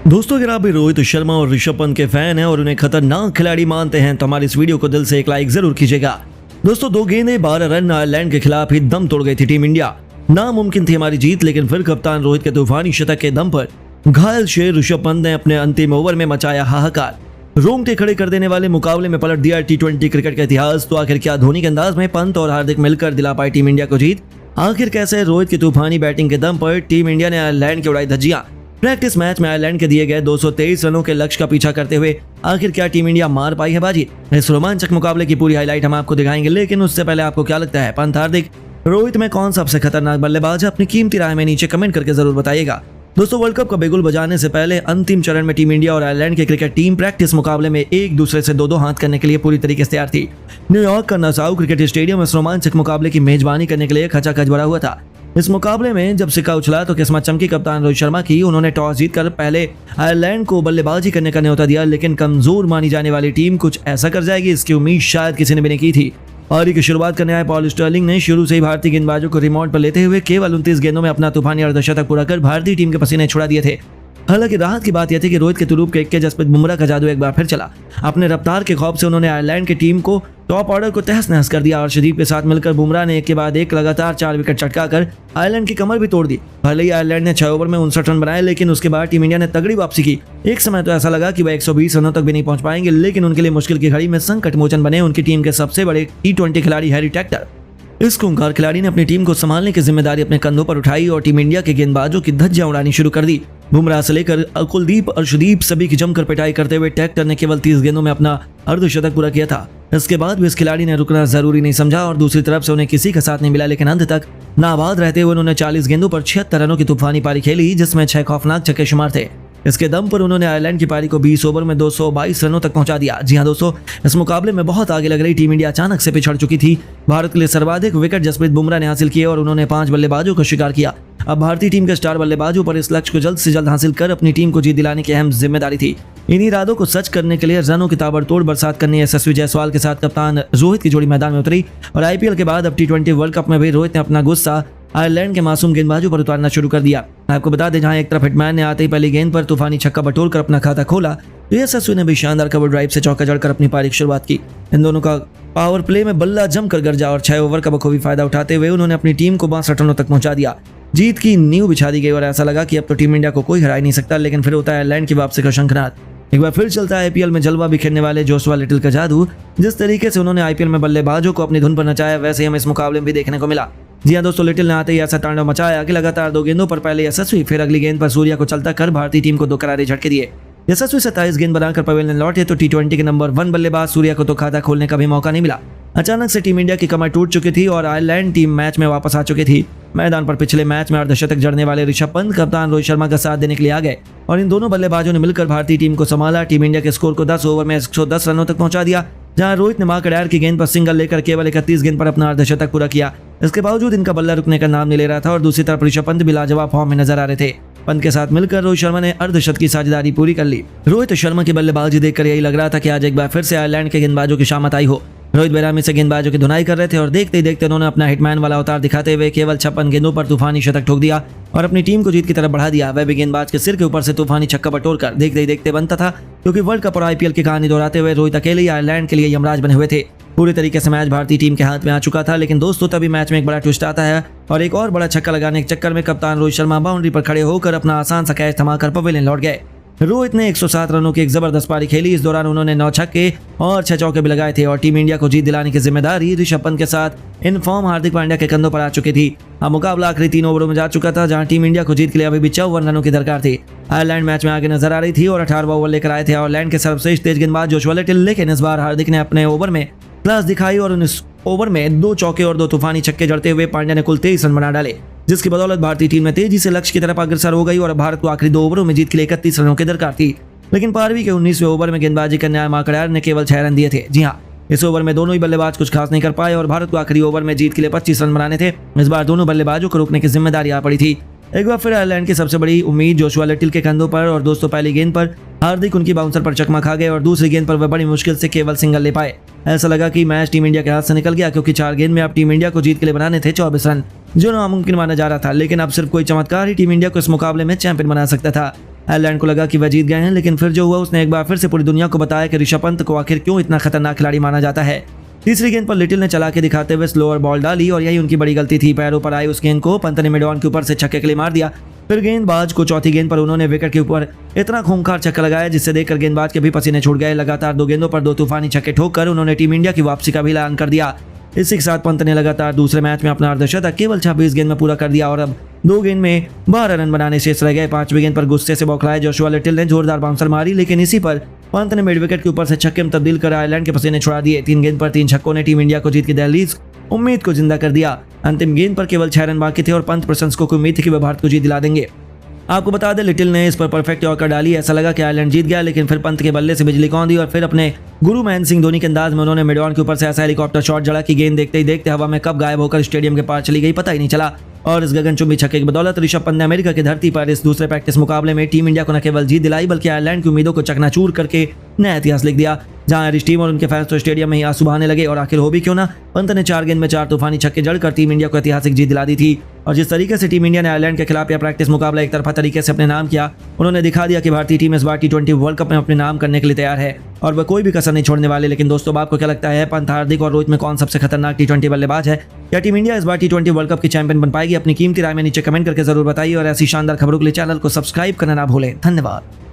दोस्तों, अगर आप भी रोहित शर्मा और ऋषभ पंत के फैन हैं और उन्हें खतरनाक खिलाड़ी मानते हैं तो हमारी इस वीडियो को दिल से एक लाइक जरूर कीजिएगा। दोस्तों, 2 गेंदें 12 रन आयरलैंड के खिलाफ ही दम तोड़ गई थी टीम इंडिया। नामुमकिन थी हमारी जीत, लेकिन फिर कप्तान रोहित के तूफानी शतक के दम पर घायल शेर ऋषभ पंत ने अपने अंतिम ओवर में मचाया हाहाकार। रोंगटे खड़े कर देने वाले मुकाबले में पलट दिया T20 क्रिकेट का इतिहास। तो आखिर क्या धोनी के अंदाज में पंत और हार्दिक मिलकर दिला पाई टीम इंडिया को जीत? आखिर कैसे रोहित की तूफानी बैटिंग के दम पर टीम इंडिया ने आयरलैंड की उड़ाई धज्जियां? प्रैक्टिस मैच में आयरलैंड के दिए गए 223 रनों के लक्ष्य का पीछा करते हुए आखिर क्या टीम इंडिया मार पाई है बाजी? इस रोमांचक मुकाबले की पूरी हाईलाइट हम आपको दिखाएंगे, लेकिन उससे पहले आपको क्या लगता है, पंत, हार्दिक, रोहित में कौन सबसे खतरनाक बल्लेबाज है? अपनी कीमती राय में नीचे कमेंट करके जरूर बताइएगा। दोस्तों, वर्ल्ड कप का बिगुल बजाने से पहले अंतिम चरण में टीम इंडिया और आयरलैंड की क्रिकेट टीम प्रैक्टिस मुकाबले में एक दूसरे से दो हाथ करने के लिए पूरी तरीके से तैयार थी। न्यूयॉर्क का नासाउ क्रिकेट स्टेडियम इस रोमांचक मुकाबले की मेजबानी करने के लिए खचाखच भरा हुआ था। इस मुकाबले में जब सिक्का उछला तो किस्मत चमकी कप्तान रोहित शर्मा की। उन्होंने टॉस जीतकर पहले आयरलैंड को बल्लेबाजी करने का न्योता दिया, लेकिन कमजोर मानी जाने वाली टीम कुछ ऐसा कर जाएगी इसकी उम्मीद शायद किसी ने भी नहीं की थी। पारी की शुरुआत करने आए पॉल स्टर्लिंग ने शुरू से ही भारतीय गेंदबाजों को रिमोट पर लेते हुए केवल 29 गेंदों में अपना तूफानी अर्धशतक पूरा कर भारतीय टीम के पसीने छुड़ा दिए थे। हालांकि राहत की बात यह थी कि रोहित के तुरूप के जसप्रीत बुमराह का जादू एक बार फिर चला। अपने रफ्तार के खौफ से उन्होंने आयरलैंड की टीम को टॉप ऑर्डर को तहस नहस कर दिया और शरीफ के साथ मिलकर बुमराह ने एक के बाद एक लगातार 4 विकेट चटकाकर आयरलैंड की कमर भी तोड़ दी। भले ही आयरलैंड ने 6 ओवर में 59 रन बनाए, लेकिन उसके बाद टीम इंडिया ने तगड़ी वापसी की। एक समय तो ऐसा लगा कि वह 120 रनों तक भी नहीं पहुंच पाएंगे, लेकिन उनके लिए मुश्किल की घड़ी में संकट मोचन बने उनकी टीम के सबसे बड़े T20 खिलाड़ी हैरी टेक्टर। इस खूंखार खिलाड़ी ने अपनी टीम को संभालने की जिम्मेदारी अपने कंधों पर उठाई और टीम इंडिया के गेंदबाजों की धज्जियां उड़ानी शुरू कर दी। बुमराह से लेकर कुलदीप, अर्शदीप सभी की जमकर पिटाई करते हुए टेक्टर ने केवल 30 गेंदों में अपना अर्धशतक पूरा किया था। इसके बाद भी इस खिलाड़ी ने रुकना जरूरी नहीं समझा और दूसरी तरफ से उन्हें किसी का साथ नहीं मिला, लेकिन अंत तक नाबाद रहते हुए उन्होंने 40 गेंदों पर 76 रनों की तूफानी पारी खेली, जिसमें 6 खौफनाक छक्के शुमार थे। इसके दम पर उन्होंने आयरलैंड की पारी को 20 ओवर में 222 रनों तक पहुंचा दिया। जी हां दोस्तों, इस मुकाबले में बहुत आगे लग रही टीम इंडिया अचानक से पिछड़ चुकी थी। भारत के लिए सर्वाधिक विकेट जसप्रीत बुमराह ने हासिल किए और उन्होंने 5 बल्लेबाजों का शिकार किया। अब भारतीय टीम के स्टार बल्लेबाजों पर इस लक्ष्य को जल्द से जल्द हासिल कर अपनी टीम को जीत दिलाने की अहम जिम्मेदारी थी। इन इरादों को सच करने के लिए रनों की ताबड़तोड़ बरसात करने यशस्वी जायसवाल के साथ कप्तान रोहित की जोड़ी मैदान में उतरी और IPL के बाद अब T20 वर्ल्ड कप में भी रोहित ने अपना गुस्सा आयरलैंड के मासूम गेंदबाजों पर उतारना शुरू कर दिया। आपको बता दें, जहां एक तरफ हिटमैन ने आते ही पहली गेंद पर तूफानी छक्का बटोरकर अपना खाता खोला, तो यशस्वी ने भी शानदार कवर ड्राइव से चौका जड़कर अपनी पारी की शुरुआत की। इन दोनों का पावर प्ले में बल्ला जमकर गरजा और 6 ओवर का बखूबी फायदा उठाते हुए उन्होंने अपनी टीम को 62 रनों तक पहुंचा दिया। जीत की नींव बिछा दी गई और ऐसा लगा कि अब तो टीम इंडिया को कोई हरा ही नहीं सकता। लेकिन फिर होता है आयरलैंड की वापसी का शंखनाद। एक बार फिर चलता है IPL में जलवा बिखेरने वाले जोशुआ लिटिल का जादू। जिस तरीके से उन्होंने IPL में बल्लेबाजों को अपनी धुन पर नचाया, वैसे ही हमें इस मुकाबले में भी देखने को मिला। जी हां दोस्तों, लिटिल ने आते ही ऐसा तांडव मचाया कि लगातार 2 गेंदों पर पहले यशस्वी, फिर अगली गेंद पर सूर्या को चलता कर भारतीय टीम को 2 करारे झटके दिए। यशस्वी 27 गेंद बनाकर पवेलियन लौटे तो T20 के नंबर 1 बल्लेबाज सूर्या को तो खाता खोलने का भी मौका नहीं मिला। अचानक से टीम इंडिया की कमर टूट चुकी थी और आयरलैंड टीम मैच में वापस आ चुकी थी। मैदान पर पिछले मैच में अर्धशतक जड़ने वाले ऋषभ पंत कप्तान रोहित शर्मा का साथ देने के लिए आ गए और इन दोनों बल्लेबाजों ने मिलकर भारतीय टीम को संभाला। टीम इंडिया के स्कोर को 10 ओवर में 110 रनों तक पहुंचा दिया, जहां रोहित ने मार्कडायर की गेंद पर सिंगल लेकर केवल 31 गेंद पर अपना अर्धशतक पूरा किया। इसके बावजूद इनका बल्ला रुकने का नाम नहीं ले रहा था और दूसरी तरफ ऋषभ पंत भी लाजवाब फॉर्म में नजर आ रहे थे। पंत के साथ मिलकर रोहित शर्मा ने अर्धशतक की साझेदारी पूरी कर ली। रोहित शर्मा की बल्लेबाजी देखकर यही लग रहा था कि आज एक बार फिर से आयरलैंड के गेंदबाजों की शामत आई हो। रोहित बेरामी से गेंदबाजों की धुनाई कर रहे थे और देखते ही देखते उन्होंने अपना हिटमैन वाला अवतार दिखाते हुए केवल 56 गेंदों पर तूफानी शतक ठोक दिया और अपनी टीम को जीत की तरफ बढ़ा दिया। वह भी गेंदबाज के सिर के ऊपर से तूफानी छक्का बटोरकर देखते ही देखते बनता था, क्योंकि वर्ल्ड कप और IPL की कहानी दोहराते हुए रोहित अकेले ही आयरलैंड के लिए यमराज बने हुए थे। पूरी तरीके से मैच भारतीय टीम के हाथ में आ चुका था, लेकिन दोस्तों तभी मैच में एक बड़ा ट्विस्ट आता है और एक और बड़ा छक्का लगाने के चक्कर में कप्तान रोहित शर्मा बाउंड्री पर खड़े होकर अपना आसान सा कैच थमाकर पवेलियन लौट गए। रोहित ने 107 रनों की एक जबरदस्त पारी खेली। इस दौरान उन्होंने 9 छक्के और 6 चौके भी लगाए थे और टीम इंडिया को जीत दिलाने की जिम्मेदारी ऋषभ पंत के साथ इन फॉर्म हार्दिक पांड्या के कंधों पर आ चुकी थी। अब मुकाबला आखिरी 3 ओवरों में जा चुका था, जहां टीम इंडिया को जीत के लिए अभी भी 54 रनों की दरकार थी। आयरलैंड मैच में आगे नजर आ रही थी और 18वां ओवर लेकर आए थे आयरलैंड के सर्वश्रेष्ठ तेज गेंदबाज जोशुआ लिटिल, लेकिन इस बार हार्दिक ने अपने ओवर में क्लास दिखाई और 19 ओवर में 2 चौके और 2 तूफानी छक्के जड़ते हुए पांड्या ने कुल 23 रन बना डाले, जिसकी बदौलत भारतीय टीम ने तेजी से लक्ष्य की तरफ अग्रसर हो गई और भारत को आखिरी 2 ओवरों में जीत के लिए 31 रनों की दरकार थी। लेकिन पारवी के 19वें ओवर में गेंदबाजी करने आए मार्कडायर ने केवल 6 रन दिए थे। जी हां, इस ओवर में दोनों ही बल्लेबाज कुछ खास नहीं कर पाए और भारत को आखिरी ओवर में जीत के लिए 25 रन बनाने थे। इस बार दोनों बल्लेबाजों को रोकने की जिम्मेदारी आ पड़ी थी। एक बार फिर आयरलैंड की सबसे बड़ी उम्मीद जोशुआ लिटिल के कंधों पर और दोस्तों पहली गेंद पर हार्दिक उनकी बाउंसर पर चकमा खा गए और दूसरी गेंद पर वह बड़ी मुश्किल से केवल सिंगल ले पाए। ऐसा लगा कि मैच टीम इंडिया के हाथ से निकल गया, क्योंकि 4 गेंद में अब टीम इंडिया को जीत के लिए बनाने थे 24 रन, जो नामुमकिन माना जा रहा था। लेकिन अब सिर्फ कोई चमत्कार ही टीम इंडिया को इस मुकाबले में चैंपियन बना सकता था। आयरलैंड को लगा कि वह जीत गए हैं, लेकिन फिर जो हुआ उसने एक बार फिर से पूरी दुनिया को बताया कि ऋषभ पंत को आखिर क्यों इतना खतरनाक खिलाड़ी माना जाता है। तीसरी गेंद पर लिटिल ने चला के दिखाते हुए स्लोअर बॉल डाली और यही उनकी बड़ी गलती थी। पैरों पर आई उस गेंद को पंत ने मिड ऑन के ऊपर से छक्के के लिए मार दिया। फिर गेंदबाज को चौथी गेंद पर उन्होंने विकेट के ऊपर इतना खूंखार छक्का लगाया जिससे देखकर गेंदबाज के भी पसीने छूट गए। लगातार 2 गेंदों पर 2 तूफानी छक्के ठोककर उन्होंने टीम इंडिया की वापसी का भी ऐलान कर दिया। इसी के साथ पंत ने लगातार दूसरे मैच में अपना अर्धशतक केवल 26 गेंद में पूरा कर दिया और अब 2 गेंद में 12 रन बनाने शेष रह गए। 5वीं गेंद पर गुस्से से बौखलाए जोशुआ लिटिल ने जोरदार बाउंसर मारी, लेकिन इसी पर पंत ने मिड विकेट के ऊपर से छक्के में तब्दील कर आयरलैंड के पसीने छुड़ा दिए। 3 गेंद पर 3 छक्कों ने टीम इंडिया को जीत की दहलीज उम्मीद को जिंदा कर दिया। अंतिम गेंद पर केवल 6 रन बाकी थे और पंत प्रशंसकों को उम्मीद थी कि वह भारत को जीत दिला देंगे। आपको बता दें लिटिल ने इस पर परफेक्ट यॉर्कर डाली। ऐसा लगा कि आयरलैंड जीत गया, लेकिन फिर पंत के बल्ले से बिजली कौन दी और फिर अपने गुरु महेंद्र सिंह धोनी के अंदाज में उन्होंने मिड ऑन के ऊपर से ऐसा हेलीकॉप्टर शॉट जड़ा कि गेंद देखते ही देखते हवा में कब गायब होकर स्टेडियम के पार चली गई पता ही नहीं चला। और इस गगनचुंबी छक्के की बदौलत ऋषभ पंत ने अमेरिका की धरती पर इस दूसरे प्रैक्टिस मुकाबले में टीम इंडिया को न केवल जीत दिलाई बल्कि आयरलैंड की उम्मीदों को चकनाचूर करके नया इतिहास लिख दिया। जहां आयरिश टीम और उनके फैंस तो स्टेडियम में ही आंसू बहाने लगे और आखिर हो भी क्यों ना, पंत ने 4 गेंद में 4 तूफानी छक्के जड़कर टीम इंडिया को ऐतिहासिक जीत दिला दी थी। और जिस तरीके से टीम इंडिया ने आयरलैंड के खिलाफ यह प्रैक्टिस मुकाबला एक तरफा तरीके से अपने नाम किया, उन्होंने दिखा दिया कि भारतीय टीम इस बार T20 वर्ल्ड कप में अपने नाम करने के लिए तैयार है और वह कोई भी कसर नहीं छोड़ने वाले। लेकिन दोस्तों, आपको क्या लगता है, पंत, हार्दिक और रोहित में कौन सबसे खतरनाक T20 बल्लेबाज है? क्या टीम इंडिया इस बार T20 वर्ल्ड कप की चैंपियन बन पाएगी? अपनी कीमती राय में नीचे कमेंट करके जरूर बताइए और ऐसी शानदार खबरों के लिए चैनल को सब्सक्राइब करना ना भूलें। धन्यवाद।